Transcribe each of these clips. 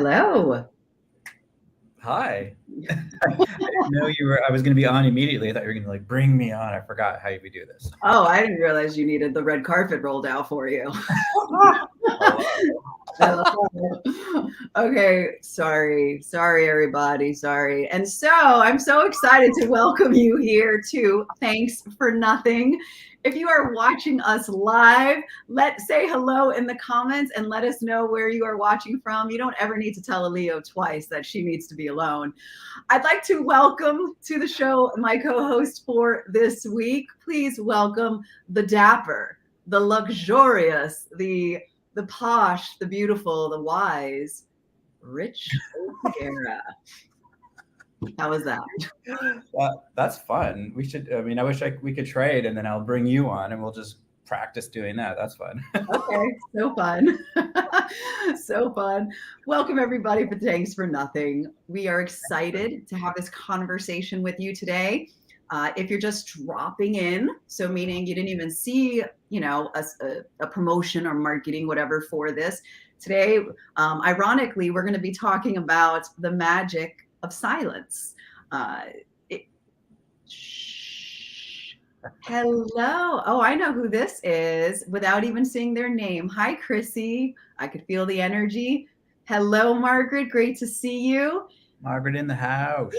Hello. Hi. I didn't know I was going to be on immediately. I thought you were going to bring me on. I forgot how we do this. Oh, I didn't realize you needed the red carpet rolled out for you. Hello. Okay, sorry, everybody, sorry. And so I'm so excited to welcome you here to Thanks for Nothing. If you are watching us live, say hello in the comments and let us know where you are watching from. You don't ever need to tell a Leo twice that she needs to be alone. I'd like to welcome to the show my co-host for this week. Please welcome the dapper, the luxurious, the posh, the beautiful, the wise, Rich O'Hara. How was that? Well, that's fun. I wish we could trade and then I'll bring you on and we'll just practice doing that. That's fun. Okay, so fun. So fun. Welcome everybody for Thanks for Nothing. We are excited to have this conversation with you today. If you're just dropping in, so meaning you didn't even see, a promotion or marketing, whatever for this, today, ironically, we're going to be talking about the magic of silence. Hello. Oh, I know who this is without even seeing their name. Hi, Chrissy. I could feel the energy. Hello, Margaret. Great to see you. Margaret in the house.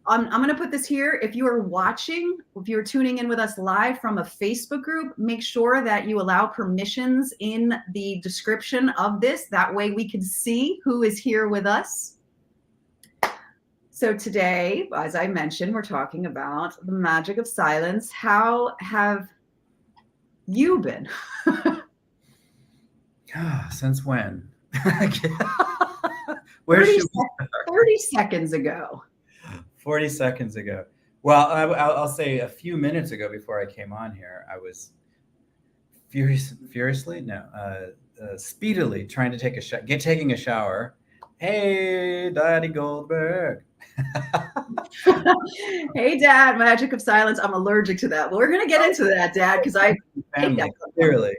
I'm going to put this here. If you are watching, if you're tuning in with us live from a Facebook group, make sure that you allow permissions in the description of this. That way we can see who is here with us. So today, as I mentioned, we're talking about the magic of silence. How have you been? Since when? 30 seconds ago. 40 seconds ago. Well, I'll say a few minutes ago before I came on here, I was speedily trying to taking a shower. Hey, Daddy Goldberg. Hey, Dad, magic of silence. I'm allergic to that. Well, we're going to get into that, Dad, because I hate that. Clearly.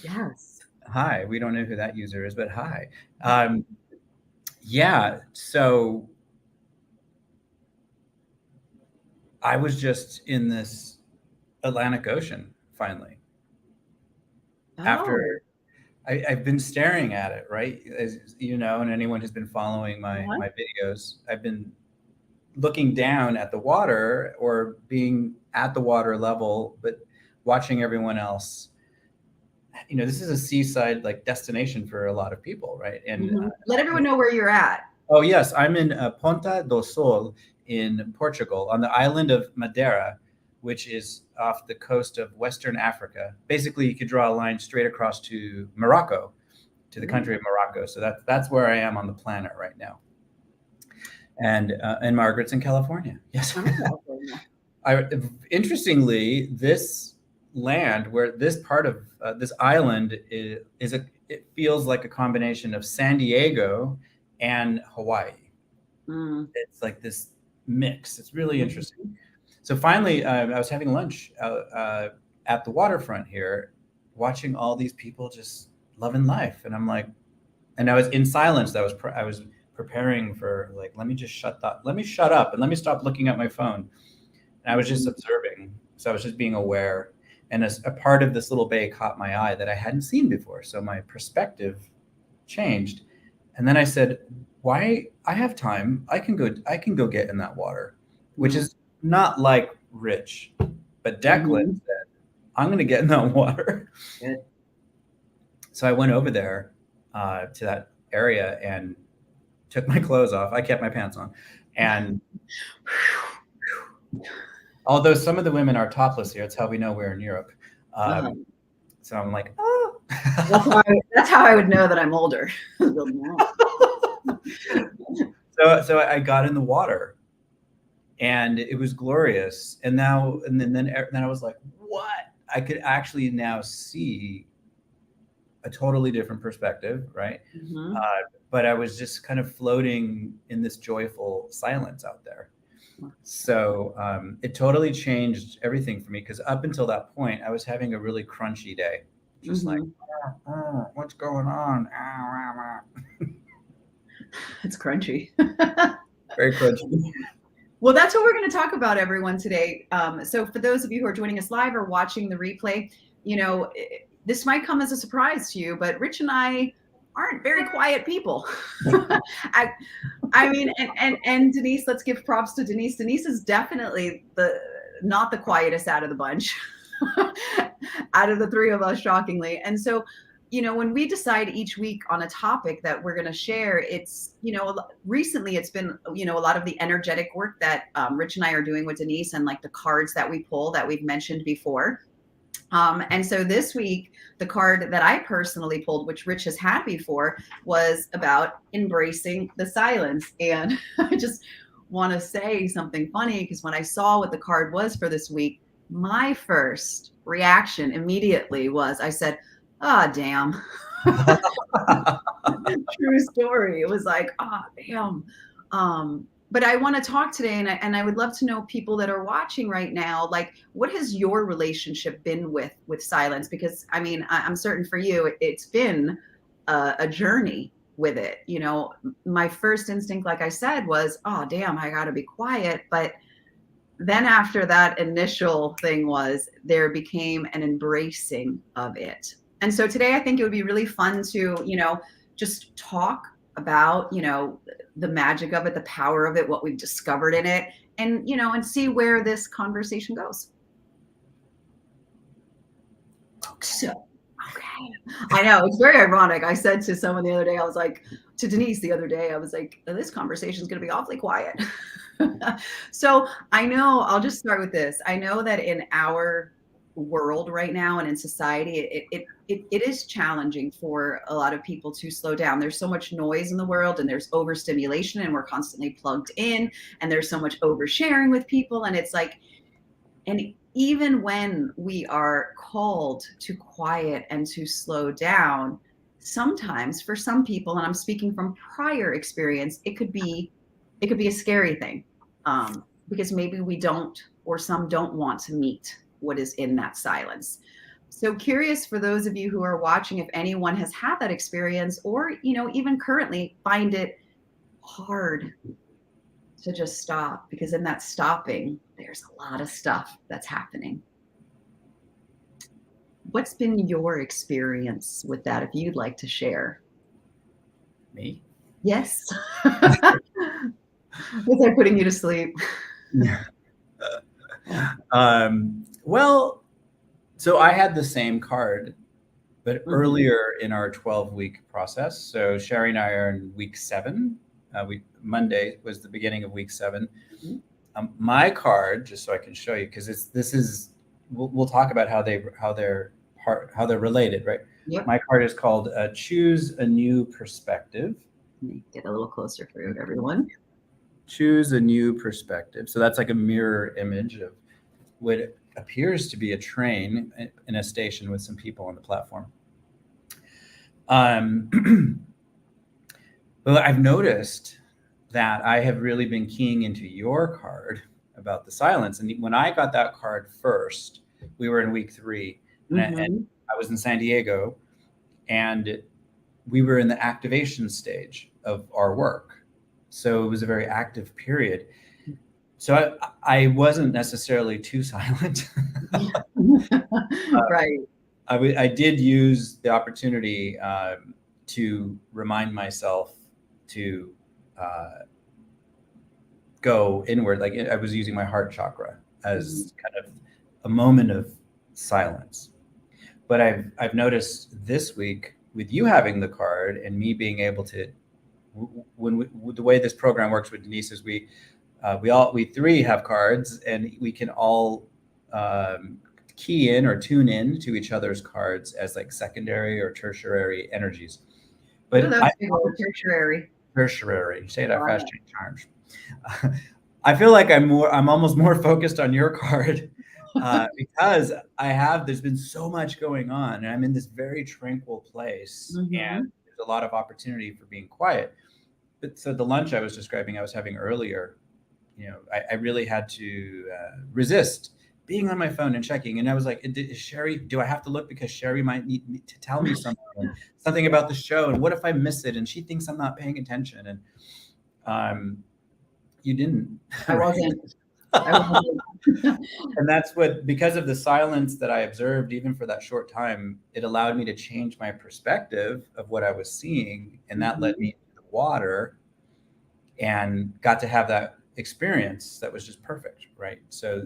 Yes. Hi. We don't know who that user is, but hi. Yeah. So I was just in this Atlantic Ocean finally. Oh. After I've been staring at it, right? As you know, and anyone who's been following my videos, I've been looking down at the water or being at the water level, but watching everyone else. This is a seaside destination for a lot of people, right? And let everyone know where you're at. Oh yes, I'm in Ponta do Sol in Portugal, on the island of Madeira, which is off the coast of Western Africa. Basically, you could draw a line straight across to Morocco, to the country of Morocco. So that's where I am on the planet right now. And Margaret's in California. Yes. Interestingly, this land, where this part of this island it feels like a combination of San Diego and Hawaii. It's like this mix. It's really interesting. So finally, I was having lunch at the waterfront here, watching all these people just loving life, and I'm like, and I was in silence. I was preparing for let me shut up, and let me stop looking at my phone. And I was just observing. So I was just being aware, and a part of this little bay caught my eye that I hadn't seen before. So my perspective changed, and then I said, "Why? I have time. I can go get in that water," which is not like Rich, but Declan said, "I'm going to get in that water." So I went over there to that area and took my clothes off. I kept my pants on, and although some of the women are topless here, it's how we know we're in Europe. So I'm like, oh. That's how I would know that I'm older. So I got in the water, and it was glorious. And then I was like, what? I could actually now see a totally different perspective, right? But I was just kind of floating in this joyful silence out there. So it totally changed everything for me, because up until that point, I was having a really crunchy day. just like, what's going on? It's crunchy. Very crunchy. Well, that's what we're going to talk about, everyone, today. So for those of you who are joining us live or watching the replay, this might come as a surprise to you, but Rich and I aren't very quiet people. I mean, and Denise, let's give props to Denise. Denise is definitely not the quietest out of the bunch, out of the three of us, shockingly. And so, when we decide each week on a topic that we're going to share, it's, recently it's been, a lot of the energetic work that Rich and I are doing with Denise, and like the cards that we pull that we've mentioned before. And so this week, the card that I personally pulled, which Rich has had before, was about embracing the silence. And I just want to say something funny, because when I saw what the card was for this week, my first reaction immediately was, I said, "Ah, damn." True story. It was like, "Ah, damn." But I want to talk today, and I would love to know, people that are watching right now, like, what has your relationship been with silence? Because I mean, I'm certain for you, it's been a journey with it. My first instinct, like I said, was, "Oh, damn, I got to be quiet." But then after that initial thing there became an embracing of it. And so today I think it would be really fun to, just talk about, the magic of it, the power of it, what we've discovered in it, and, and see where this conversation goes. So, okay. I know, it's very ironic. I said to someone the other day, I was like, to Denise the other day, I was like, this conversation is going to be awfully quiet. So I know, I'll just start with this. I know that in our world right now and in society, it is challenging for a lot of people to slow down. There's so much noise in the world, and there's overstimulation, and we're constantly plugged in, and there's so much oversharing with people. And it's like, and even when we are called to quiet and to slow down, sometimes for some people, and I'm speaking from prior experience, it could be a scary thing, because maybe we don't, or some don't want to meet what is in that silence. So curious, for those of you who are watching, if anyone has had that experience, or, even currently find it hard to just stop, because in that stopping, there's a lot of stuff that's happening. What's been your experience with that, if you'd like to share? Me? Yes. Was I putting you to sleep? Well, so I had the same card, but earlier in our 12-week process. So Shari and I are in week 7. Monday was the beginning of week 7. My card, just so I can show you, because we'll talk about how they're related, right? Yep. My card is called Choose a New Perspective. Let me get a little closer for everyone. Choose a new perspective. So that's like a mirror image of what appears to be a train in a station with some people on the platform. But I've noticed that I have really been keying into your card about the silence. And when I got that card first, we were in week 3, and I was in San Diego, and we were in the activation stage of our work. So it was a very active period. So I wasn't necessarily too silent. Right. I did use the opportunity to remind myself to go inward. Like, I was using my heart chakra as kind of a moment of silence. But I've noticed this week, with you having the card and me being able to, the way this program works with Denise is we three have cards, and we can all key in or tune in to each other's cards as like secondary or tertiary energies. But tertiary. Say it out fast, change charge. I feel like I'm almost more focused on your card because there's been so much going on, and I'm in this very tranquil place, and there's a lot of opportunity for being quiet. But so the lunch I was describing, I was having earlier, I really had to resist being on my phone and checking. And I was like, is Shari, do I have to look because Shari might need to tell me something about the show? And what if I miss it? And she thinks I'm not paying attention. And you didn't. I wasn't. I wasn't. And that's what, because of the silence that I observed, even for that short time, it allowed me to change my perspective of what I was seeing. And that led me to the water and got to have that experience that was just perfect. Right. So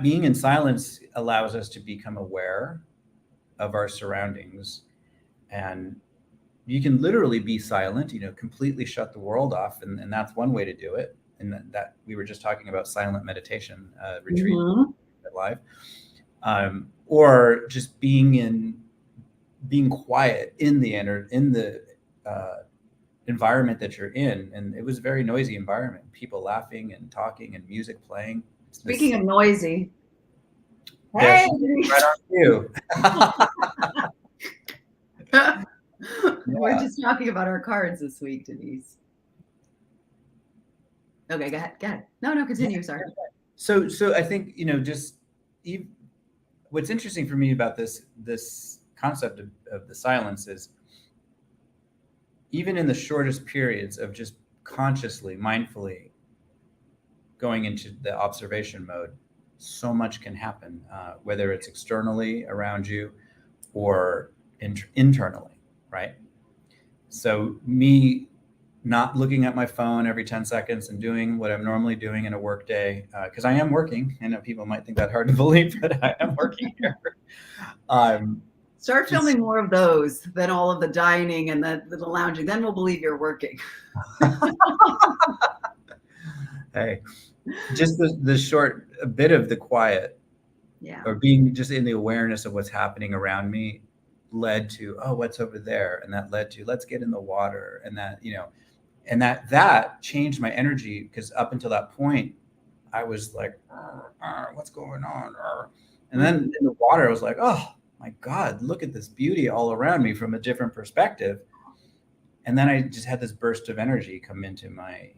being in silence allows us to become aware of our surroundings, and you can literally be silent, completely shut the world off. And that's one way to do it. And that we were just talking about silent meditation retreat live, or just being quiet in the environment that you're in. And it was a very noisy environment, people laughing and talking and music playing. Speaking of noisy, hey, right on you. We're just talking about our cards this week, Denise. Okay, go ahead. No, continue. Sorry. So I think, what's interesting for me about this concept of the silence is, even in the shortest periods of just consciously, mindfully going into the observation mode, so much can happen, whether it's externally around you or internally, right? So me not looking at my phone every 10 seconds and doing what I'm normally doing in a work day, because I am working. I know people might think that hard to believe, but I am working here. Start filming more of those than all of the dining and the lounging. Then we'll believe you're working. Hey, just the short a bit of the quiet, or being just in the awareness of what's happening around me, led to, oh, what's over there? And that led to, let's get in the water. And that, and that changed my energy, because up until that point, I was like, what's going on? And then in the water, I was like, oh my God, look at this beauty all around me from a different perspective. And then I just had this burst of energy come into my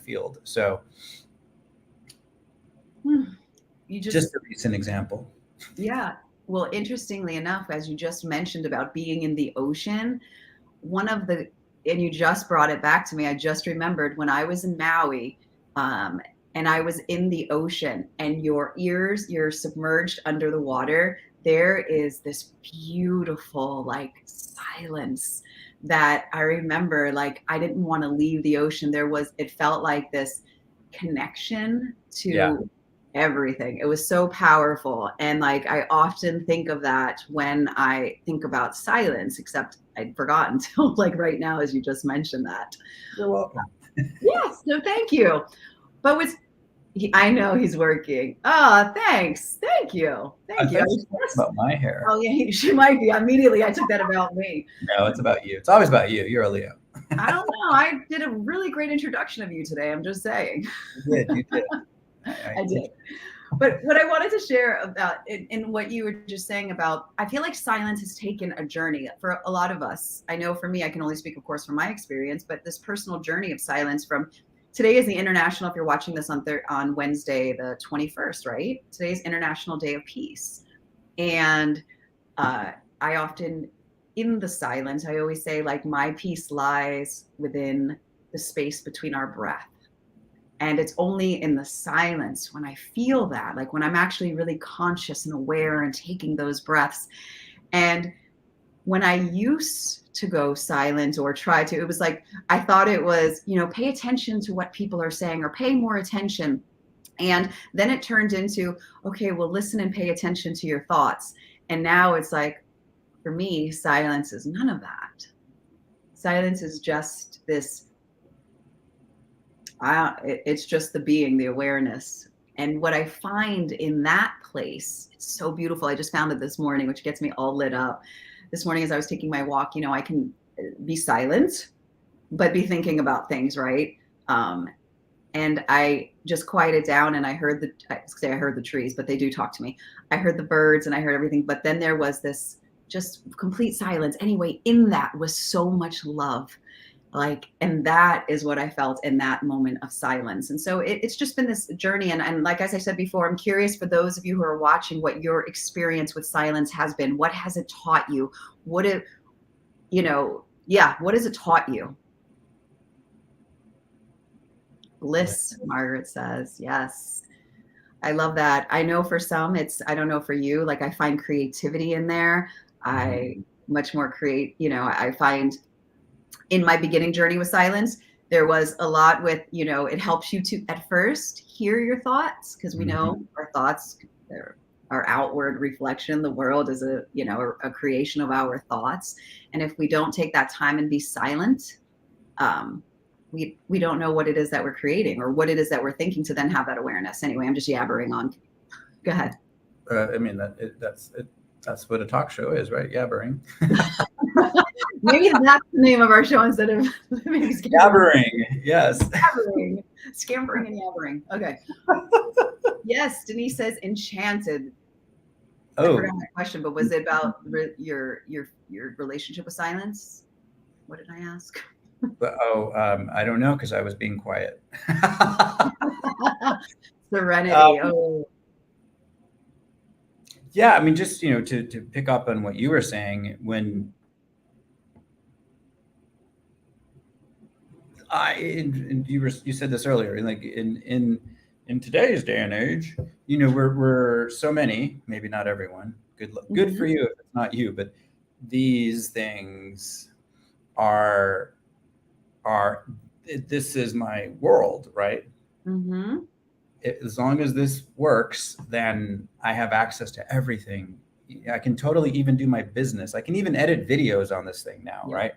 field. So just a recent example. Yeah. Well, interestingly enough, as you just mentioned about being in the ocean, and you just brought it back to me, I just remembered when I was in Maui, and I was in the ocean, and you're submerged under the water. There is this beautiful silence that I remember. I didn't want to leave the ocean. It felt like this connection to everything. It was so powerful. And I often think of that when I think about silence, except I'd forgotten until right now, as you just mentioned that. You're welcome. Yes, no, thank you. But I know he's working. Oh, thanks. Thank you. Thank you. About my hair. Oh yeah, she might be. Immediately I took that about me. No, it's about you. It's always about you. You're a Leo. I don't know. I did a really great introduction of you today. I'm just saying. You did. I did. But what I wanted to share about in what you were just saying about, I feel like silence has taken a journey for a lot of us. I know for me, I can only speak, of course, from my experience, but this personal journey of silence from today is the International, if you're watching this on Wednesday, the 21st, right? Today's International Day of Peace. And I often, in the silence, I always say my peace lies within the space between our breath. And it's only in the silence when I feel that, when I'm actually really conscious and aware and taking those breaths. And when I used to go silent or try to, it was I thought it was, pay attention to what people are saying or pay more attention. And then it turned into, okay, well, listen and pay attention to your thoughts. And now it's for me, silence is none of that. Silence is just this, it's just the being, the awareness. And what I find in that place, it's so beautiful. I just found it this morning, which gets me all lit up. This morning, as I was taking my walk, I can be silent, but be thinking about things, right? And I just quieted down, and I heard the trees, but they do talk to me. I heard the birds and I heard everything, but then there was this just complete silence. Anyway, in that was so much love. And that is what I felt in that moment of silence. And so it's just been this journey. And like, as I said before, I'm curious for those of you who are watching, what your experience with silence has been. What has it taught you? What it, what has it taught you? Bliss, Margaret says. Yes. I love that. I know for some, I don't know for you, like I find creativity in there. I much more I find in my beginning journey with silence, there was a lot with, it helps you to at first hear your thoughts, because we know our thoughts are outward reflection. The world is a creation of our thoughts. And if we don't take that time and be silent, we don't know what it is that we're creating or what it is that we're thinking to then have that awareness. Anyway, I'm just yabbering on. Go ahead. I mean, that's what a talk show is, right? Yabbering. Maybe that's the name of our show instead of yabbering. Yes. Yabbering. Scampering and yabbering. Okay. Yes, Denise says enchanted. I forgot my question, but was it about your relationship with silence? What did I ask? I don't know, because I was being quiet. Serenity. Yeah, I mean, just to pick up on what you were saying, when you said this earlier, like in today's day and age, we're so many, maybe not everyone. Good for you if it's not you, but these things are this is my world, right? As long as this works, then I have access to everything. I can totally even do my business. I can even edit videos on this thing now, right?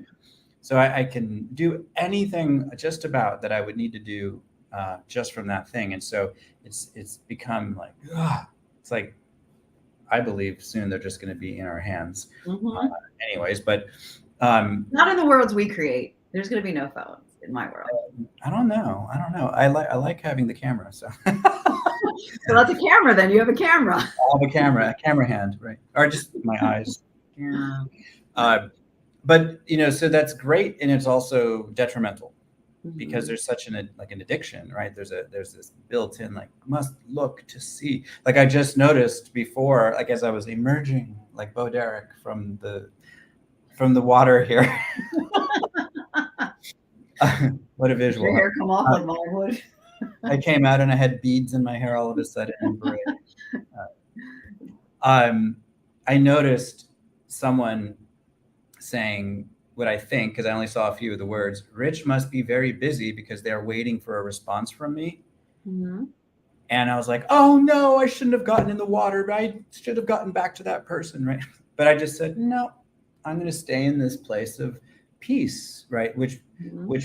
So I can do anything just about that I would need to do just from that thing. And so it's become like, it's like, I believe soon they're just going to be in our hands. Anyways, but not in the worlds we create. There's going to be no phones in my world. I don't know. I like having the camera. So so that's a camera. Then you have a camera. I have a camera hand, right? Or just my eyes. But so that's great, and it's also detrimental because there's such an addiction, right? There's this built-in must look to see. Like I just noticed before, like as I was emerging like Bo Derek from the water here. What a visual! Your hair come off like mine would. I came out and I had beads in my hair all of a sudden. I noticed someone saying what I think, because I only saw a few of the words, Rich must be very busy because they're waiting for a response from me. And I was like, oh no, I shouldn't have gotten in the water. I should have gotten back to that person, right? But I just said, no, I'm going to stay in this place of peace, right? Which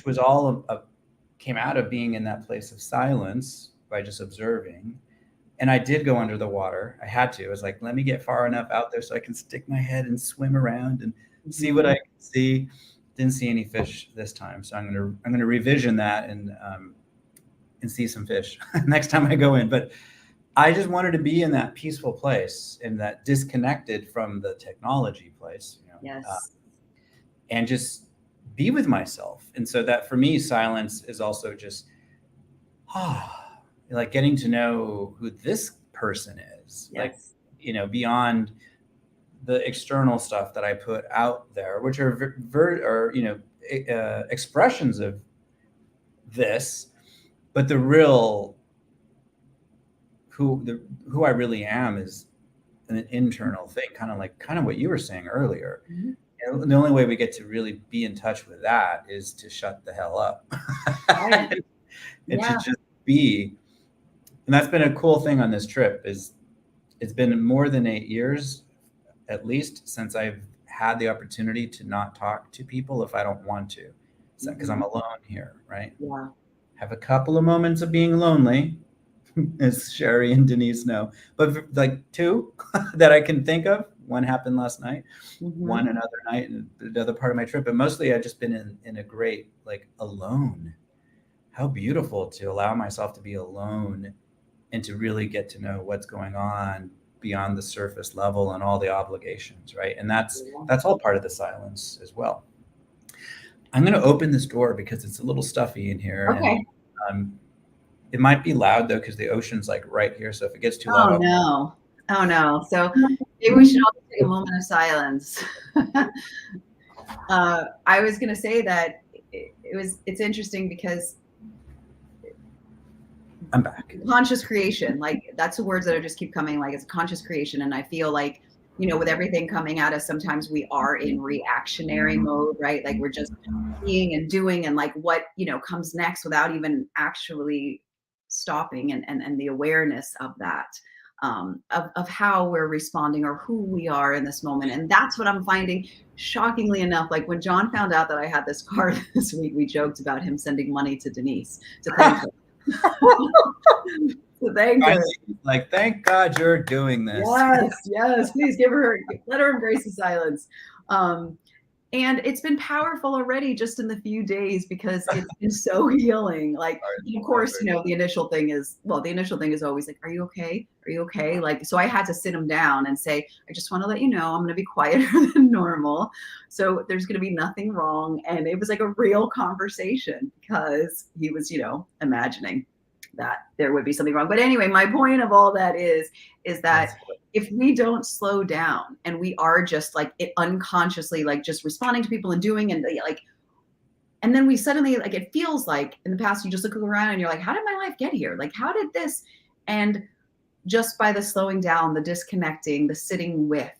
was all came out of being in that place of silence by just observing. And I did go under the water. I had to. I was like, let me get far enough out there so I can stick my head and swim around and see what I can see. Didn't see any fish this time, so I'm gonna revision that and see some fish next time I go in. But I just wanted to be in that peaceful place, in that disconnected from the technology place, and just be with myself. And so that for me, silence is also just like getting to know who this person is, beyond the external stuff that I put out there, which are expressions of this, but the real who I really am is an internal thing, kind of what you were saying earlier. And the only way we get to really be in touch with that is to shut the hell up and to just be. And that's been a cool thing on this trip. Is it's been more than 8 years at least since I've had the opportunity to not talk to people if I don't want to, because I'm alone here, right? Have a couple of moments of being lonely, as Shari and Denise know, but like 2 that I can think of. One happened last night, one another night, and another part of my trip. But mostly I've just been in a great, alone. How beautiful to allow myself to be alone and to really get to know what's going on beyond the surface level and all the obligations, right? And that's all part of the silence as well. I'm going to open this door because it's a little stuffy in here. Okay. And it might be loud though, because the ocean's like right here. So if it gets too loud, Oh no. Oh no. So maybe we should all take a moment of silence. I was going to say that it's interesting because I'm back. Conscious creation, like that's the words that just keep coming, like it's conscious creation. And I feel like, with everything coming at us, sometimes we are in reactionary mode, right? Like we're just being and doing and like what, comes next without even actually stopping and the awareness of that, of how we're responding or who we are in this moment. And that's what I'm finding, shockingly enough. Like when John found out that I had this card this week, we joked about him sending money to Denise to thank her. So thank her. Like, thank God you're doing this. Yes. Please let her embrace the silence. And it's been powerful already just in the few days because it's been so healing. Like, of course, the initial thing is always like, are you okay? Are you okay? Like, so I had to sit him down and say, I just want to let you know, I'm going to be quieter than normal. So there's going to be nothing wrong. And it was like a real conversation because he was, imagining that there would be something wrong. But anyway, my point of all that is that if we don't slow down and we are just like unconsciously, like just responding to people and doing and like, and then we suddenly like, it feels like in the past, you just look around and you're like, how did my life get here? Like, how did this? And just by the slowing down, the disconnecting, the sitting with,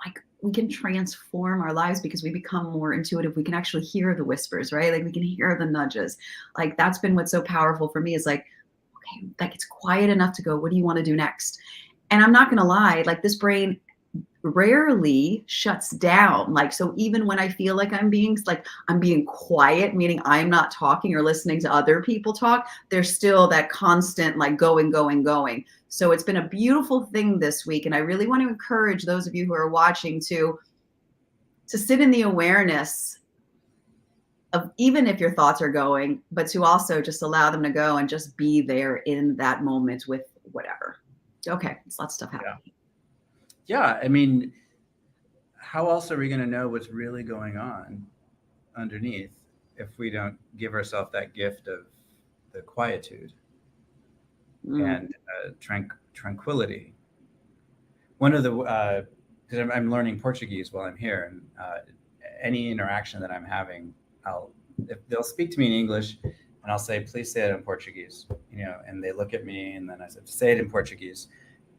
like we can transform our lives because we become more intuitive. We can actually hear the whispers, right? Like we can hear the nudges. Like that's been what's so powerful for me is like, okay, like it's quiet enough to go, what do you want to do next? And I'm not going to lie, like this brain rarely shuts down. Like, so even when I feel like I'm being quiet, meaning I'm not talking or listening to other people talk, there's still that constant like going. So it's been a beautiful thing this week. And I really want to encourage those of you who are watching to sit in the awareness of even if your thoughts are going, but to also just allow them to go and just be there in that moment with whatever. Okay, it's lots of stuff happening. Yeah, I mean, how else are we going to know what's really going on underneath if we don't give ourselves that gift of the quietude and tranquility? One of the, because I'm learning Portuguese while I'm here, and any interaction that I'm having, if they'll speak to me in English, and I'll say, please say it in Portuguese, and they look at me, and then I said, say it in Portuguese.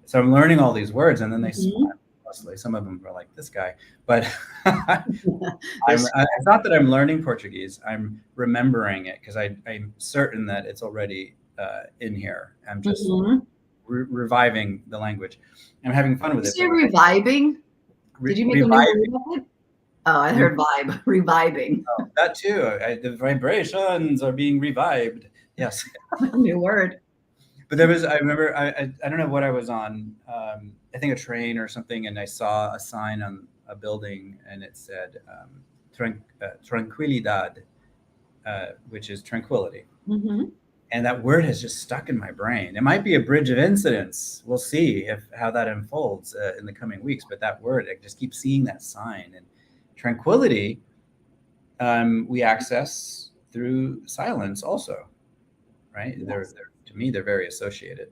So I'm learning all these words, and then they smile. Mostly, some of them are like this guy, but it's not that I'm learning Portuguese. I'm remembering it because I'm certain that it's already in here. I'm just reviving the language. I'm having fun with it. Did you say reviving? Did you make a new word of it? Oh, I heard vibe, reviving. Oh, that too. The vibrations are being revived. Yes. New word. But there was, I remember, I don't know what I was on, I think a train or something, and I saw a sign on a building, and it said tranquilidad, which is tranquility. And that word has just stuck in my brain. It might be a bridge of incidents. We'll see how that unfolds in the coming weeks. But that word, I just keep seeing that sign. And tranquility, we access through silence also, right? Yes. To me, they're very associated.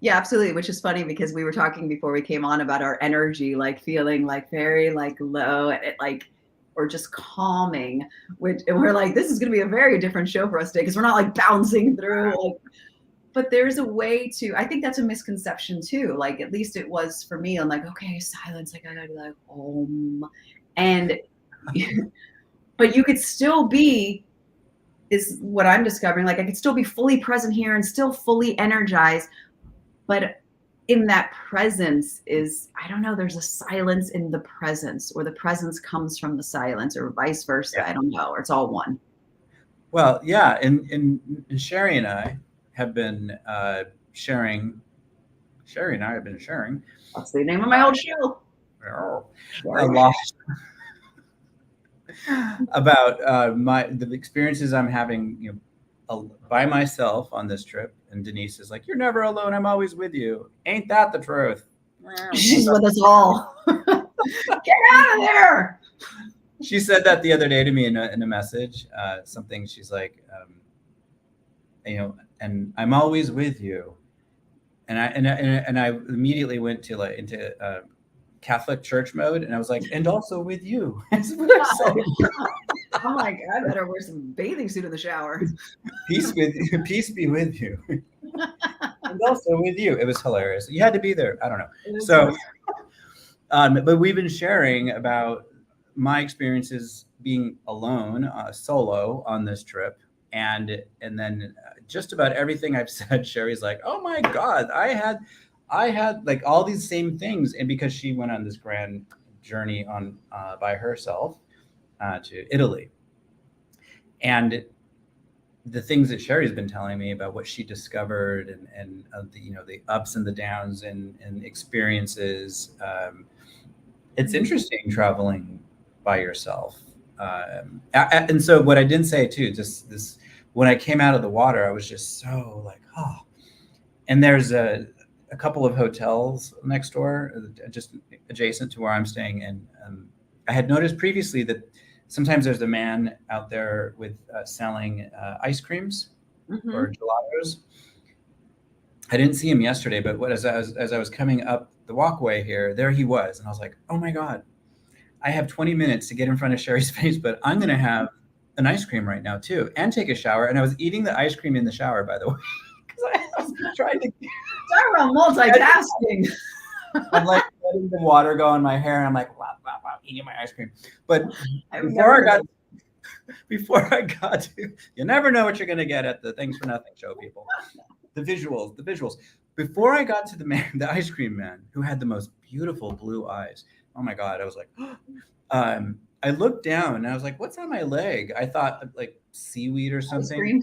Yeah, absolutely. Which is funny because we were talking before we came on about our energy, like feeling like very like low, or just calming, and we're like, this is going to be a very different show for us today because we're not like bouncing through. But there's a way to, I think that's a misconception too. Like, at least it was for me. I'm like, okay, silence. Like I gotta be like, and but you could still be, is what I'm discovering. Like I could still be fully present here and still fully energized. But in that presence is, I don't know, there's a silence in the presence, or the presence comes from the silence, or vice versa. Yeah. I don't know, or it's all one. Well, yeah. And Shari and I have been sharing. Shari and I have been sharing. That's the name of my old show. A lot about the experiences I'm having, by myself on this trip. And Denise is like, you're never alone. I'm always with you. Ain't that the truth? She's with us all. Get out of there. She said that the other day to me in a message, something she's like, and I'm always with you. And I immediately went to like into Catholic church mode, and I was like, and also with you. That's what I said. I'm like, I better wear some bathing suit in the shower. Peace be with you. And also with you. It was hilarious. You had to be there. I don't know. So, but we've been sharing about my experiences being alone, solo on this trip, and then just about everything I've said, Sherry's like, oh my God, I had like all these same things, and because she went on this grand journey on by herself to Italy, and the things that Sherry's been telling me about what she discovered and the ups and the downs and experiences. It's interesting traveling by yourself. And so what I didn't say too, just this, when I came out of the water, I was just so like, oh, and there's a couple of hotels next door, just adjacent to where I'm staying. And I had noticed previously that sometimes there's a man out there with selling ice creams or gelatos. I didn't see him yesterday, but as I was coming up the walkway here, there he was. And I was like, oh my God, I have 20 minutes to get in front of Sherry's face, but I'm going to have an ice cream right now too, and take a shower. And I was eating the ice cream in the shower, by the way, because I was trying to. Talk about multitasking. I'm like letting the water go in my hair, and I'm like, wow, eating my ice cream. But before I got to, you never know what you're going to get at the Things for Nothing show, people. The visuals. Before I got to the ice cream man, who had the most beautiful blue eyes. Oh my God, I was like, I looked down and I was like, what's on my leg? I thought like seaweed or something.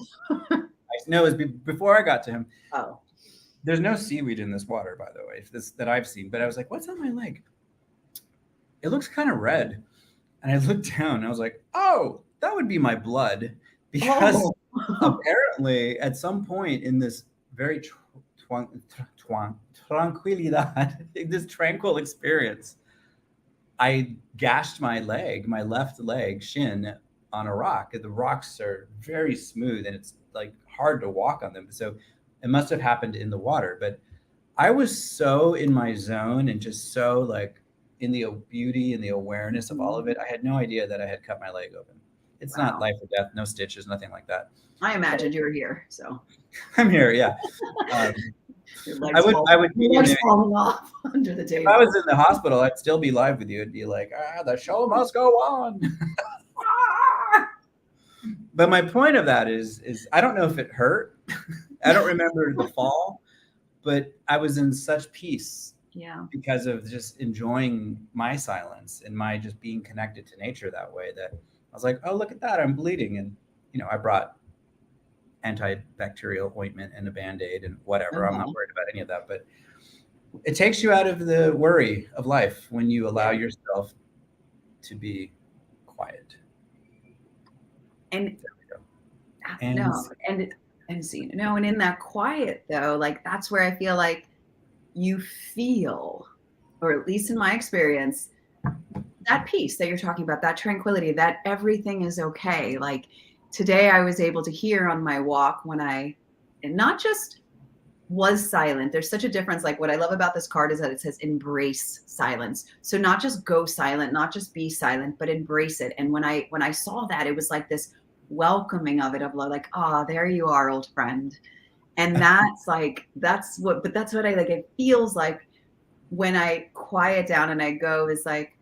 No, it was before I got to him. Oh. There's no seaweed in this water, by the way, that I've seen. But I was like, what's on my leg? It looks kind of red. And I looked down and I was like, oh, that would be my blood. Because apparently at some point in this very tranquilidad, this tranquil experience, I gashed my left leg, shin, on a rock. The rocks are very smooth and it's like hard to walk on them. So it must have happened in the water. But I was so in my zone and just so like in the beauty and the awareness of all of it. I had no idea that I had cut my leg open. It's not life or death, no stitches, nothing like that. I imagined you were here, so. I'm here, yeah. I would be falling off under the table. If I was in the hospital, I'd still be live with you. It'd be like, the show must go on. But my point of that is I don't know if it hurt. I don't remember the fall, but I was in such peace. Yeah. Because of just enjoying my silence and my just being connected to nature that way, that I was like, oh, look at that, I'm bleeding. And, I brought antibacterial ointment and a Band-Aid and whatever. I'm not worried about any of that, but it takes you out of the worry of life when you allow yourself to be quiet. And and in that quiet though, like that's where I feel like you feel, or at least in my experience, that peace that you're talking about, that tranquility, that everything is okay. Like today I was able to hear on my walk when I not just was silent. There's such a difference. Like what I love about this card is that it says embrace silence. So not just go silent, not just be silent, but embrace it. And when I saw that, it was like this welcoming of it, of like, there you are, old friend. And that's what I like. It feels like when I quiet down and I go is like,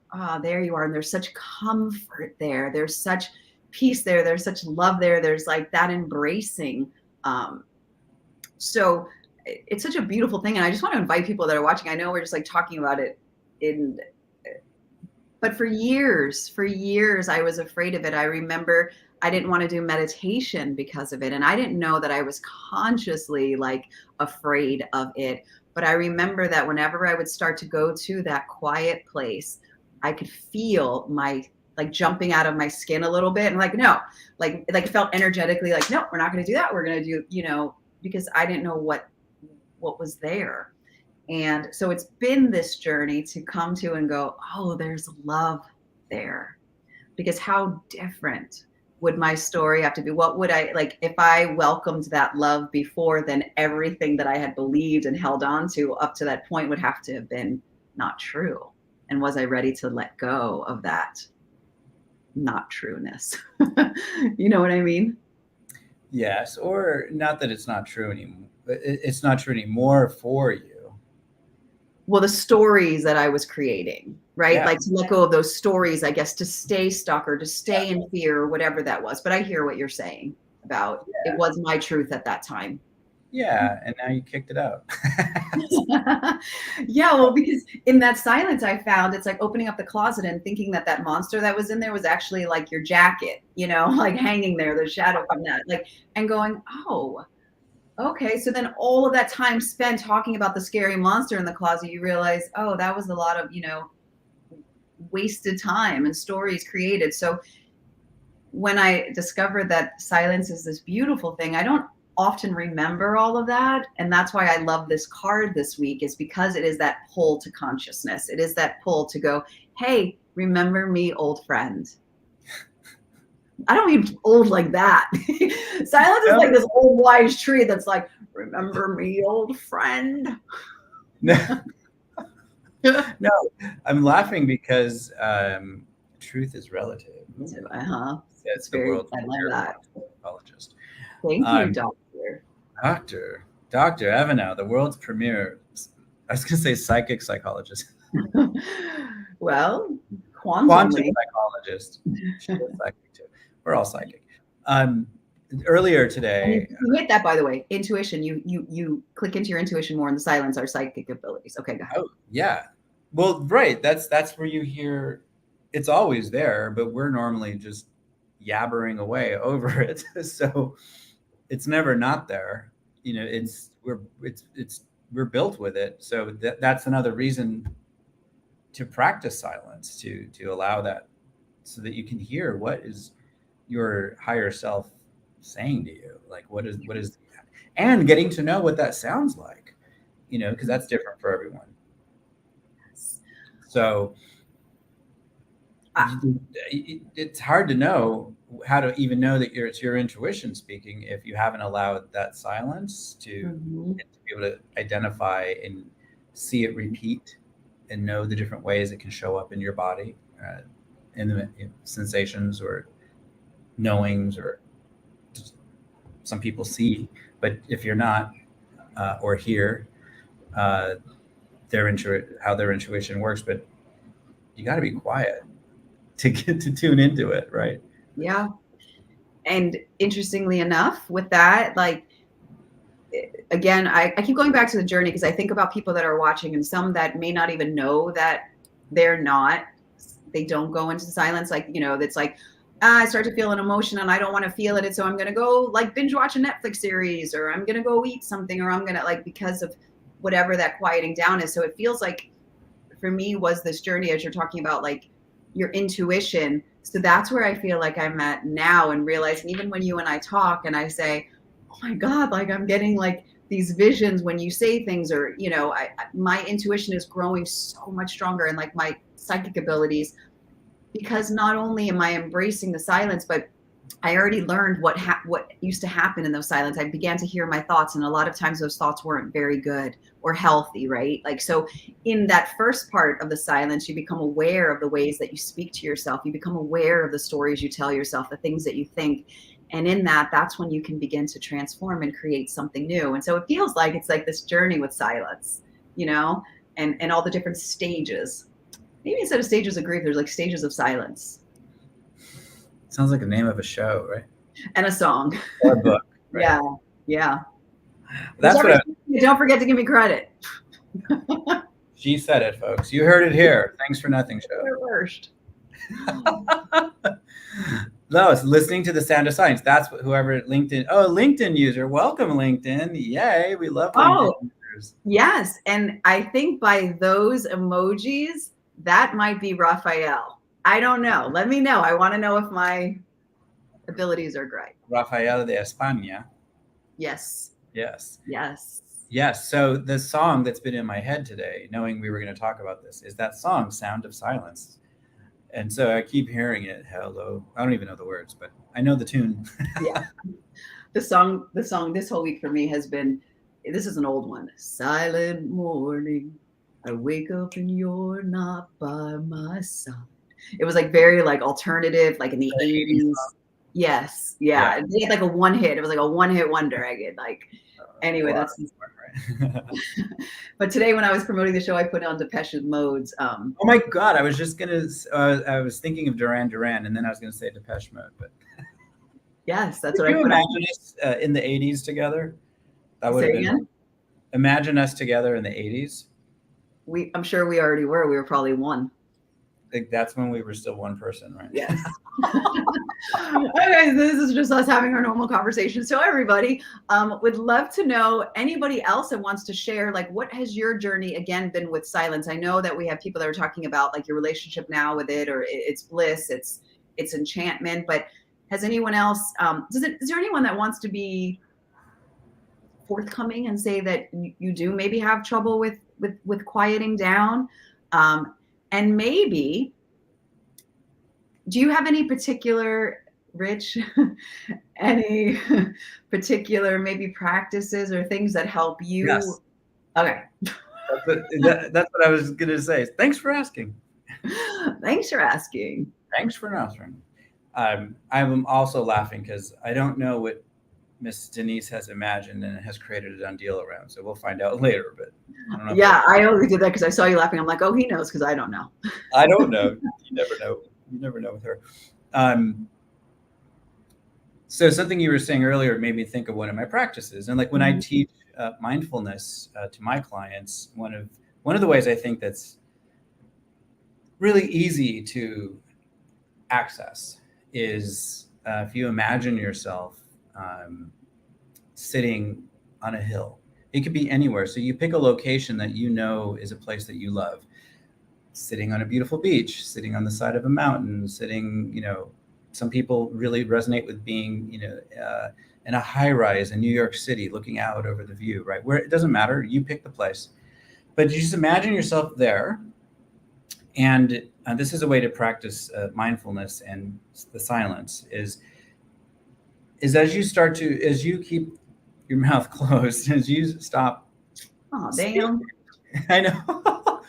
there you are. And there's such comfort there. There's such peace there. There's such love there. There's like that embracing. So it's such a beautiful thing. And I just want to invite people that are watching. I know we're just like talking about it but for years I was afraid of it. I remember I didn't want to do meditation because of it. And I didn't know that I was consciously like afraid of it. But I remember that whenever I would start to go to that quiet place, I could feel my like jumping out of my skin a little bit and like, no, like it felt energetically like, no, we're not going to do that. We're going to do, because I didn't know what was there. And so it's been this journey to come to and go, there's love there. Because how different would my story have to be? What would I like if I welcomed that love before? Then everything that I had believed and held on to up to that point would have to have been not true. And was I ready to let go of that not trueness? You know what I mean? Yes, or not that it's not true anymore. It's not true anymore for you. Well, the stories that I was creating, right? Yeah. Like to let go of those stories, I guess, to stay stuck or to stay in fear or whatever that was. But I hear what you're saying about it was my truth at that time. Yeah, and now you kicked it out. Yeah, well, because in that silence, I found it's like opening up the closet and thinking that that monster that was in there was actually like your jacket, you know, like hanging there, the shadow from that, like, and going, oh, okay. So then all of that time spent talking about the scary monster in the closet, you realize, oh, that was a lot of, you know, wasted time and stories created. So when I discovered that silence is this beautiful thing, I don't often remember all of that. And that's why I love this card this week, is because it is that pull to consciousness. It is that pull to go, hey, remember me, old friend. I don't mean old like that. Silence is like this old wise tree that's like, remember me, old friend. No, no, I'm laughing because truth is relative. Says the world's I love that. psychologist. Thank you, doctor. Dr. Evanow, the world's premier, I was going to say psychic psychologist. Well, quantum psychologist. She is psychic too. We're all psychic. Earlier today, you hit that, by the way, intuition. You click into your intuition more in the silence, our psychic abilities. Okay, go ahead. Oh, yeah. Well, right. That's where you hear it's always there, but we're normally just yabbering away over it. So it's never not there. You know, we're built with it. So that's another reason to practice silence, to allow that, so that you can hear what is your higher self saying to you, like what is and getting to know what that sounds like, you know, because that's different for everyone. So it's hard to know how to even know that it's your intuition speaking if you haven't allowed that silence to be able to identify and see it repeat and know the different ways it can show up in your body, in the sensations or knowings, or some people see, but if you're not or hear how their intuition works, but you got to be quiet to get to tune into it, right? Yeah. And interestingly enough, with that, like, again, I keep going back to the journey because I think about people that are watching and some that may not even know that they don't go into silence. Like, you know, it's like, I start to feel an emotion and I don't want to feel it. And so I'm going to go like binge watch a Netflix series, or I'm going to go eat something, or I'm going to, like, because of whatever that quieting down is. So it feels like for me was this journey, as you're talking about, like your intuition. So that's where I feel like I'm at now, and realizing even when you and I talk and I say, oh my God, like I'm getting like these visions when you say things, or, you know, my intuition is growing so much stronger, and like my psychic abilities, because not only am I embracing the silence, but I already learned what used to happen in those silence. I began to hear my thoughts, and a lot of times those thoughts weren't very good or healthy, right? Like, so in that first part of the silence, you become aware of the ways that you speak to yourself. You become aware of the stories you tell yourself, the things that you think. And in that, that's when you can begin to transform and create something new. And so it feels like it's like this journey with silence, you know, and all the different stages. Maybe instead of stages of grief, there's like stages of silence. Sounds like the name of a show, right? And a song. Or a book. Right? Yeah. That's what don't forget to give me credit. She said it, folks. You heard it here. Thanks for nothing show. First. No, it's listening to the sound of science. That's what whoever LinkedIn. Oh, LinkedIn user. Welcome, LinkedIn. Yay. We love LinkedIn users. Yes. And I think by those emojis, that might be Raphael. I don't know. Let me know. I want to know if my abilities are great. Rafael de España. Yes. Yes. Yes. Yes. So the song that's been in my head today, knowing we were going to talk about this, is that song, Sound of Silence. And so I keep hearing it. Hello. I don't even know the words, but I know the tune. Yeah. The song this whole week for me has been, this is an old one. Silent morning, I wake up and you're not by my side. It was like very like alternative, like in the 80s. Yes. Yeah. Yeah. They had like a one hit. It was like a one hit wonder. I get like, anyway, Well, that's but today when I was promoting the show, I put on Depeche Mode's. oh my God, I was just gonna. I was thinking of Duran Duran, and then I was gonna say Depeche Mode. But yes, that's could what I you put imagine on. us in the '80s together? That would Say have been. again? Imagine us together in the '80s. I'm sure we already were. We were probably one. Like that's when we were still one person, right? Yes. Okay, this is just us having our normal conversation. So everybody, would love to know anybody else that wants to share, like, what has your journey again been with silence? I know that we have people that are talking about like your relationship now with it, or it's bliss, it's enchantment. But has anyone else? Is there anyone that wants to be forthcoming and say that you do maybe have trouble with quieting down, and maybe? Do you have any particular, Rich, any particular maybe practices or things that help you? Yes. Okay. That's what I was going to say. Thanks for asking. Thanks for asking. Thanks for answering. I'm also laughing because I don't know what Miss Denise has imagined and has created a done deal around. So we'll find out later. But I don't know. Yeah, I only did that because I saw you laughing. I'm like, oh, he knows because I don't know. I don't know. You never know. You never know with her. So something you were saying earlier made me think of one of my practices. And like when I teach mindfulness to my clients, one of the ways I think that's really easy to access is if you imagine yourself sitting on a hill. It could be anywhere. So you pick a location that you know is a place that you love. Sitting on a beautiful beach, sitting on the side of a mountain, sitting, some people really resonate with being, in a high rise in New York City, looking out over the view, right? Where it doesn't matter, you pick the place. But you just imagine yourself there. And this is a way to practice mindfulness and the silence is as you keep your mouth closed, as you stop. Oh, damn. I know.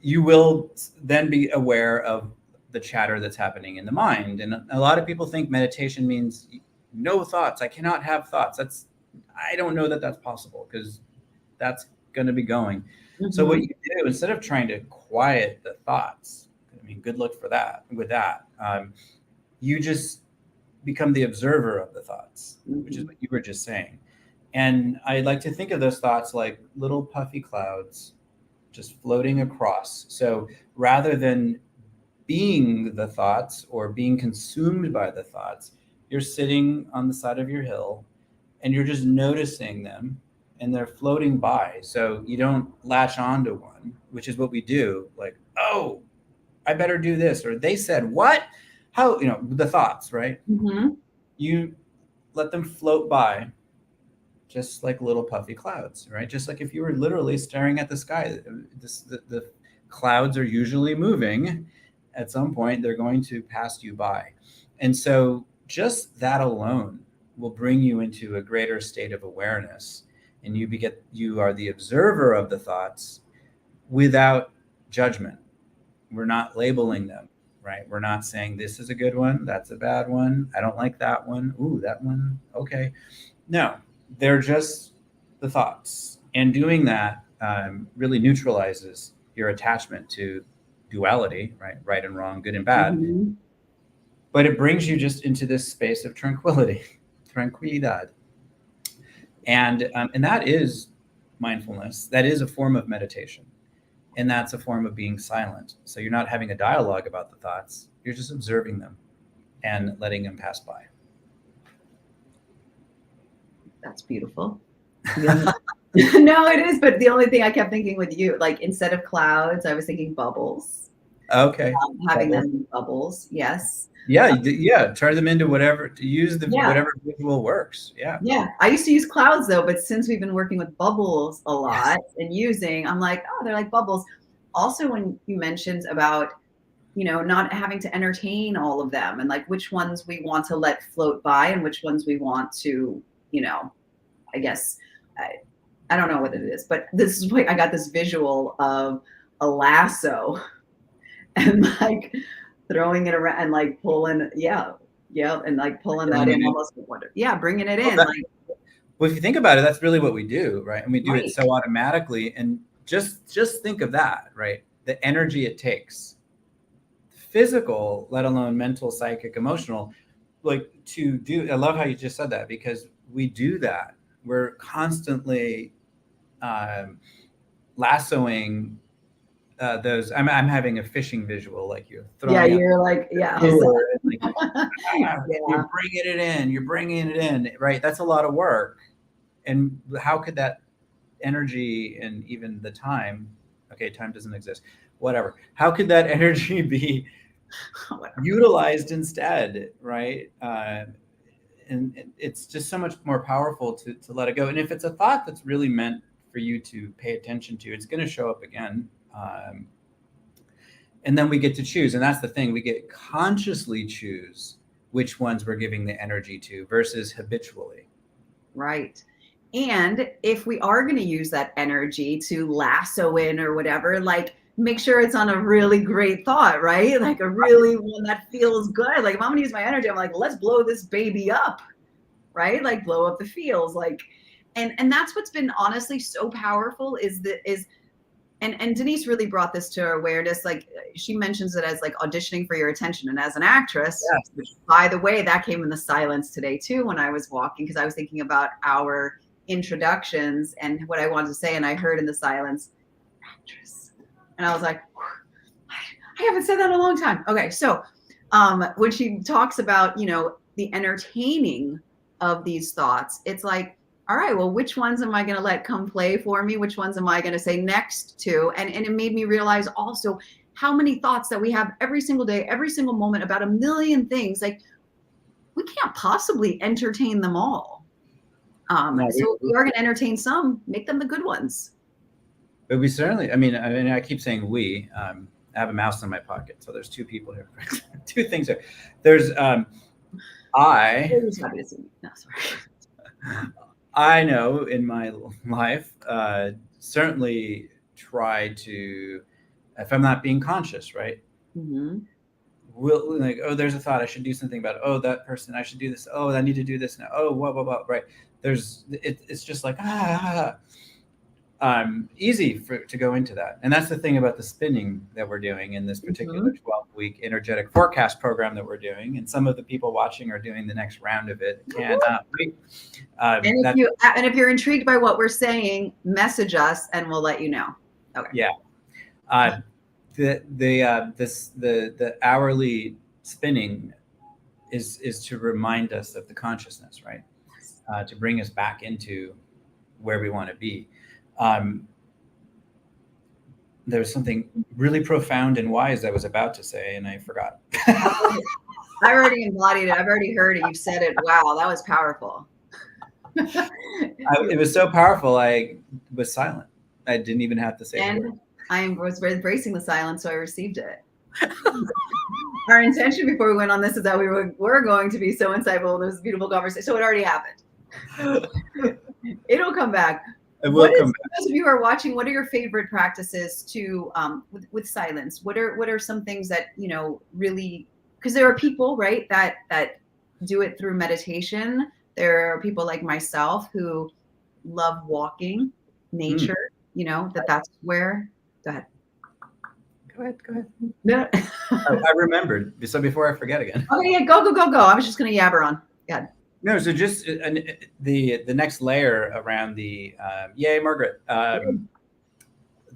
You will then be aware of the chatter that's happening in the mind. And a lot of people think meditation means no thoughts. I cannot have thoughts. I don't know that that's possible because that's going to be going. Mm-hmm. So what you do, instead of trying to quiet the thoughts, I mean, good luck for that. With that, you just become the observer of the thoughts, which is what you were just saying. And I like to think of those thoughts like little puffy clouds just floating across. So rather than being the thoughts or being consumed by the thoughts, you're sitting on the side of your hill and you're just noticing them and they're floating by. So you don't latch onto one, which is what we do. Like, oh, I better do this. Or they said, what? How, the thoughts, right? Mm-hmm. You let them float by just like little puffy clouds, right? Just like if you were literally staring at the sky, the clouds are usually moving. At some point, they're going to pass you by. And so just that alone will bring you into a greater state of awareness. And you are the observer of the thoughts without judgment. We're not labeling them, right? We're not saying this is a good one, that's a bad one, I don't like that one, ooh, that one, okay. No, they're just the thoughts. And doing that really neutralizes your attachment to duality, right and wrong, good and bad. Mm-hmm. But it brings you just into this space of tranquility, tranquilidad. And that is mindfulness. That is a form of meditation. And that's a form of being silent. So you're not having a dialogue about the thoughts. You're just observing them and letting them pass by. That's beautiful. No, it is. But the only thing I kept thinking with you, like instead of clouds, I was thinking bubbles. Okay. Having them in bubbles. Yes. Yeah. Turn them into whatever, to use whatever visual works. Yeah. Yeah. I used to use clouds though, but since we've been working with bubbles a lot and using, I'm like, oh, they're like bubbles. Also, when you mentioned about, not having to entertain all of them, and like which ones we want to let float by and which ones we want to, I guess, I don't know what it is, but this is like I got this visual of a lasso and like throwing it around and like pulling, yeah, and like pulling that in almost, bringing it in. Well, if you think about it, that's really what we do, right? And we do Right. it so automatically. And just think of that, right? The energy it takes, physical, let alone mental, psychic, emotional, like to do. I love how you just said that, because we do that. We're constantly lassoing those. I'm having a fishing visual, like you're throwing. Yeah, you're like, yeah. Like, you're bringing it in, right? That's a lot of work. And how could that energy and even the time, okay, time doesn't exist, whatever, how could that energy be utilized instead, right? And it's just so much more powerful to let it go. And if it's a thought that's really meant for you to pay attention to, it's going to show up again. And then we get to choose. And that's the thing, we get consciously choose which ones we're giving the energy to versus habitually. Right. And if we are going to use that energy to lasso in or whatever, like make sure it's on a really great thought, right? Like a really one that feels good. Like if I'm going to use my energy, I'm like, let's blow this baby up, right? Like blow up the feels, like, and that's what's been honestly so powerful and Denise really brought this to awareness. Like she mentions it as like auditioning for your attention. And as an actress, yes. Which by the way, that came in the silence today too, when I was walking, because I was thinking about our introductions and what I wanted to say. And I heard in the silence, actress. And I was like, I haven't said that in a long time. Okay. So when she talks about, the entertaining of these thoughts, it's like, all right, well, which ones am I going to let come play for me? Which ones am I going to say next to? And it made me realize also how many thoughts that we have every single day, every single moment about a million things. Like we can't possibly entertain them all. So if we are going to entertain some, make them the good ones. But we certainly, I mean, I keep saying we. I have a mouse in my pocket, so there's two people here. Two things there. There's I. No, sorry. I know in my life, certainly try to, if I'm not being conscious, right? Mm-hmm. Will like, oh, there's a thought, I should do something about it. Oh, that person, I should do this. Oh, I need to do this now. Oh, blah, right? It's just like, easy to go into that. And that's the thing about the spinning that we're doing in this particular 12-week energetic forecast program that we're doing. And some of the people watching are doing the next round of it. Cannot wait. And if you're intrigued by what we're saying, message us and we'll let you know. Okay. Yeah. The hourly spinning is to remind us of the consciousness, right? To bring us back into where we want to be. There's something really profound and wise I was about to say, and I forgot. I already embodied it. I've already heard it. You've said it. Wow, that was powerful. It was so powerful. I was silent. I didn't even have to say it. And I was embracing the silence, so I received it. Our intention before we went on this is that we were going to be so insightful. There's a beautiful conversation. So it already happened. It'll come back. It will come back. For those of you who are watching, what are your favorite practices to with silence? What are some things that really, because there are people, right, that do it through meditation. There are people like myself who love walking, nature. That's where. Go ahead. Go ahead. No. I remembered. So before I forget again. Okay, yeah, go. I was just gonna yabber on. Yeah. No, so just the next layer around the yay, Margaret. The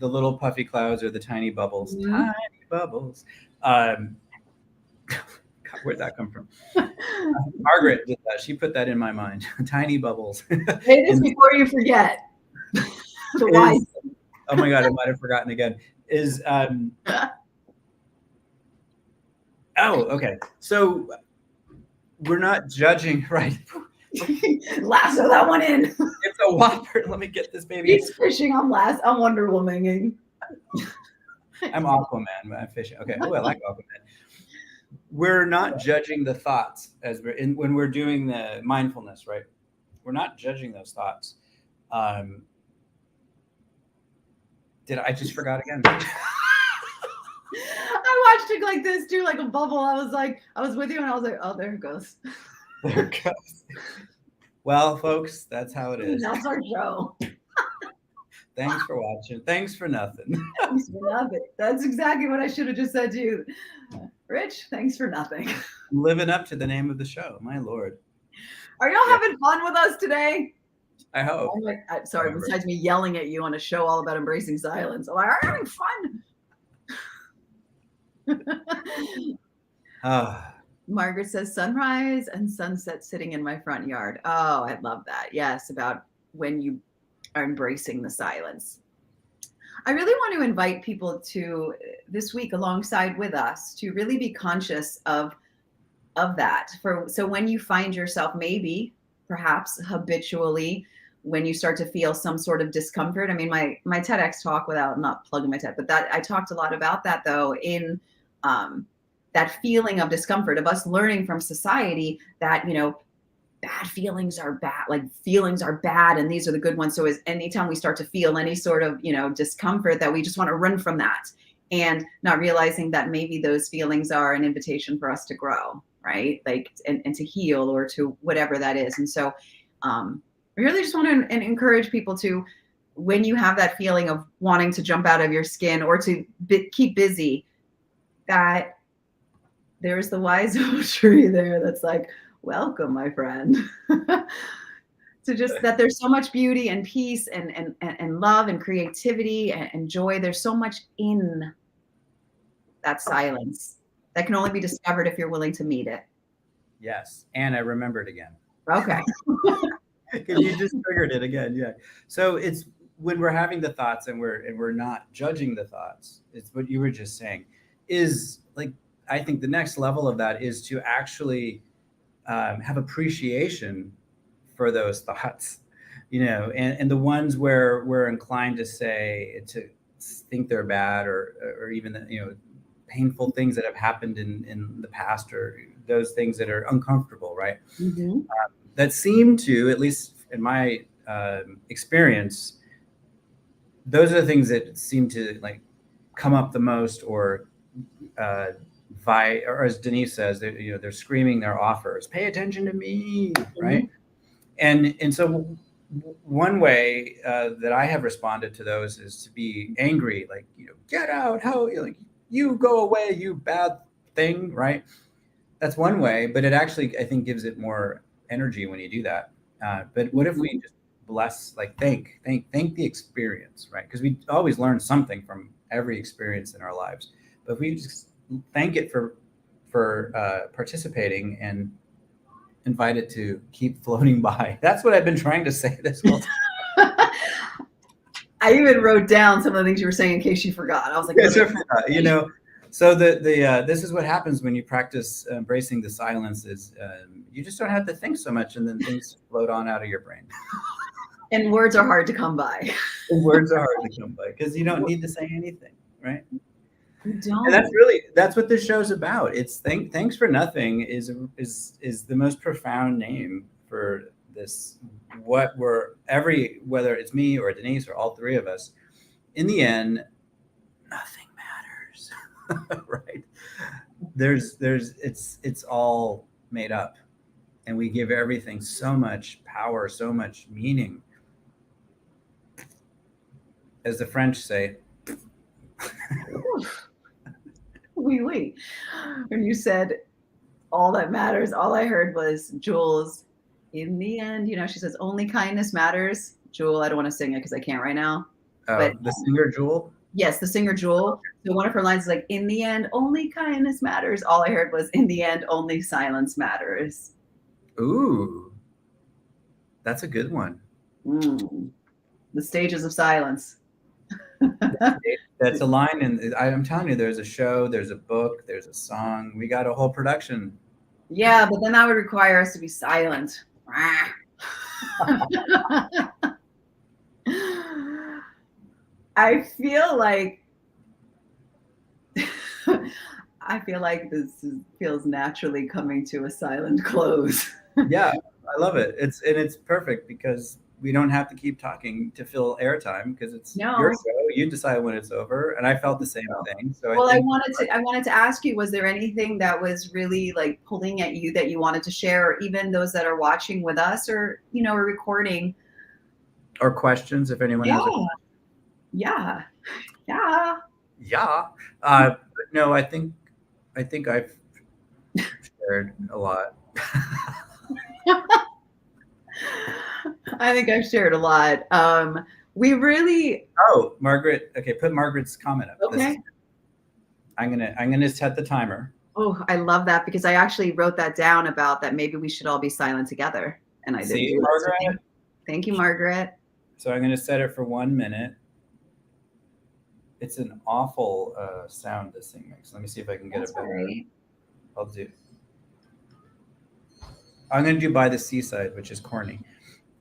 little puffy clouds or the tiny bubbles. Mm-hmm. Tiny bubbles. God, where'd that come from? Margaret did that. She put that in my mind. Tiny bubbles. Say this before you forget. Oh my God, I might have forgotten again. Okay. So we're not judging, right? Lasso that one in. It's a whopper. Let me get this baby. He's fishing. I'm Wonder Womaning. I'm Aquaman. I'm fishing. Okay. Oh, I like Aquaman. We're not judging the thoughts when we're doing the mindfulness, right? We're not judging those thoughts. Did I just forgot again? I watched it like this too, like a bubble. I was with you and I was like, oh, there it goes. There it goes. Well, folks, that's how it is. That's our show. Thanks for watching. Thanks for nothing. Thanks for nothing. That's exactly what I should have just said to you. Rich, thanks for nothing. Living up to the name of the show. My Lord. Are y'all having fun with us today? I hope. Sorry, besides me yelling at you on a show all about embracing silence, I'm like, are you having fun? Margaret says sunrise and sunset sitting in my front yard. Oh, I love that. Yes, about when you are embracing the silence. I really want to invite people to this week alongside with us to really be conscious of that. So when you find yourself maybe perhaps habitually when you start to feel some sort of discomfort. I mean, my TEDx talk, without not plugging my TED, but that I talked a lot about that though in that feeling of discomfort, of us learning from society that, bad feelings are bad, like feelings are bad and these are the good ones. So anytime we start to feel any sort of, discomfort, that we just want to run from that, and not realizing that maybe those feelings are an invitation for us to grow, right? Like, and to heal, or to whatever that is. And so I really just want to encourage people to, when you have that feeling of wanting to jump out of your skin or to keep busy, that there's the wise old tree there that's like, welcome, my friend. To just that there's so much beauty and peace and love and creativity and joy. There's so much in that silence that can only be discovered if you're willing to meet it. Yes. And I remembered again. Okay. Because you just triggered it again. Yeah. So it's when we're having the thoughts and we're not judging the thoughts. It's what you were just saying is like, I think the next level of that is to actually have appreciation for those thoughts, and the ones where we're inclined to think they're bad, or even, painful things that have happened in the past, or those things that are uncomfortable, right? Mm-hmm. That seem to, at least in my experience, those are the things that seem to like come up the most, or or as Denise says, they're screaming their offers. Pay attention to me, right? Mm-hmm. And so one way that I have responded to those is to be angry, like, get out, how, like, you go away, you bad thing, right? That's one way, but it actually, I think, gives it more energy when you do that. But what if we just bless, like, thank the experience, right? Because we always learn something from every experience in our lives. But if we just thank it for participating and invite it to keep floating by. That's what I've been trying to say this whole time. I even wrote down some of the things you were saying in case you forgot. I was like, so this is what happens when you practice embracing the silence, is you just don't have to think so much, and then things float on out of your brain. And words are hard to come by. Words are hard to come by because you don't need to say anything, right? You don't. And that's what this show's about. It's thanks for nothing is the most profound name for this. Whether it's me or Denise or all three of us, in the end, nothing matters, right? It's all made up, and we give everything so much power, so much meaning. As the French say. Oui. When you said all that matters, all I heard was Jules. In the end, she says only kindness matters. Jewel, I don't want to sing it because I can't right now. Oh, but the singer Jewel? Yes, the singer Jewel. So one of her lines is like, in the end, only kindness matters. All I heard was, in the end, only silence matters. Ooh, that's a good one. The stages of silence. That's a line, and I'm telling you, there's a show, there's a book, there's a song. We got a whole production. Yeah, but then that would require us to be silent. I feel like I feel like feels naturally coming to a silent close. Yeah, I love it. It's perfect because we don't have to keep talking to fill airtime because it's your No. show. You decide when it's over, and I felt the same thing. So I Well, think I wanted to ask you, was there anything that was really like pulling at you that you wanted to share, or even those that are watching with us, or or recording? or questions if anyone Yeah, has a question. yeah, yeah. Yeah. But no, I think I've shared a lot. I think I've shared a lot. We really Oh, Margaret. Okay, put Margaret's comment up. This is okay. I'm gonna set the timer. Oh, I love that because I actually wrote that down about that. Maybe we should all be silent together, and I didn't See, do that. So Margaret? thank you, Margaret. So I'm gonna set it for 1 minute. It's an awful sound this thing makes. Let me see if I can get That's a all better. right. I'll do. I'm gonna do by the seaside, which is corny.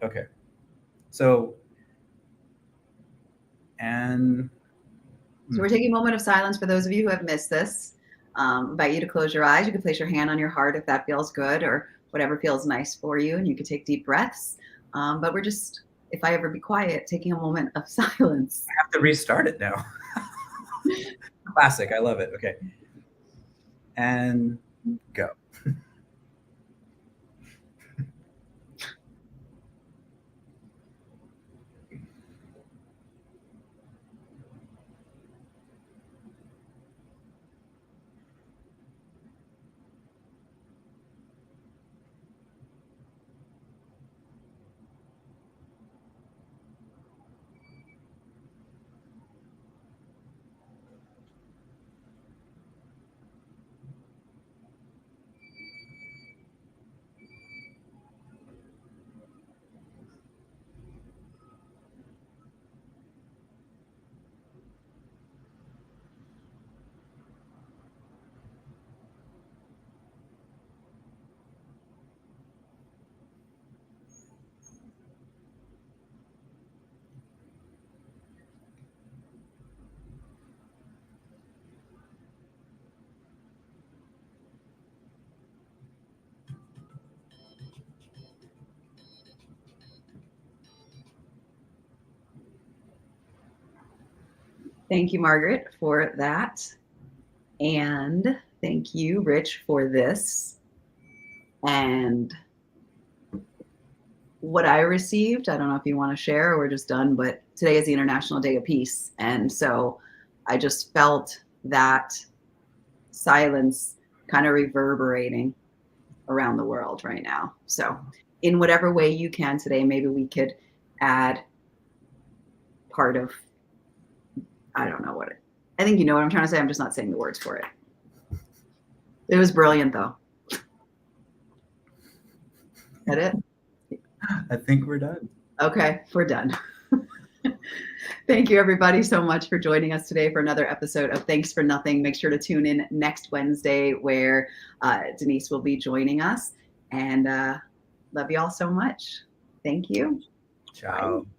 Okay. So and So we're taking a moment of silence for those of you who have missed this. Invite you to close your eyes. You can place your hand on your heart if that feels good, or whatever feels nice for you, and you can take deep breaths. But we're just, if I ever be quiet, taking a moment of silence. I have to restart it now. Classic. I love it. Okay. And go. Thank you, Margaret, for that. And thank you, Rich, for this. And what I received, I don't know if you want to share or we're just done, but today is the International Day of Peace. And so I just felt that silence kind of reverberating around the world right now. So, in whatever way you can today, maybe we could add part of, I don't know what it, I think you know what I'm trying to say. I'm just not saying the words for it. It was brilliant, though. That it? I think we're done. Okay, we're done. Thank you, everybody, so much for joining us today for another episode of Thanks for Nothing. Make sure to tune in next Wednesday where Denise will be joining us. And love you all so much. Thank you. Ciao. Bye.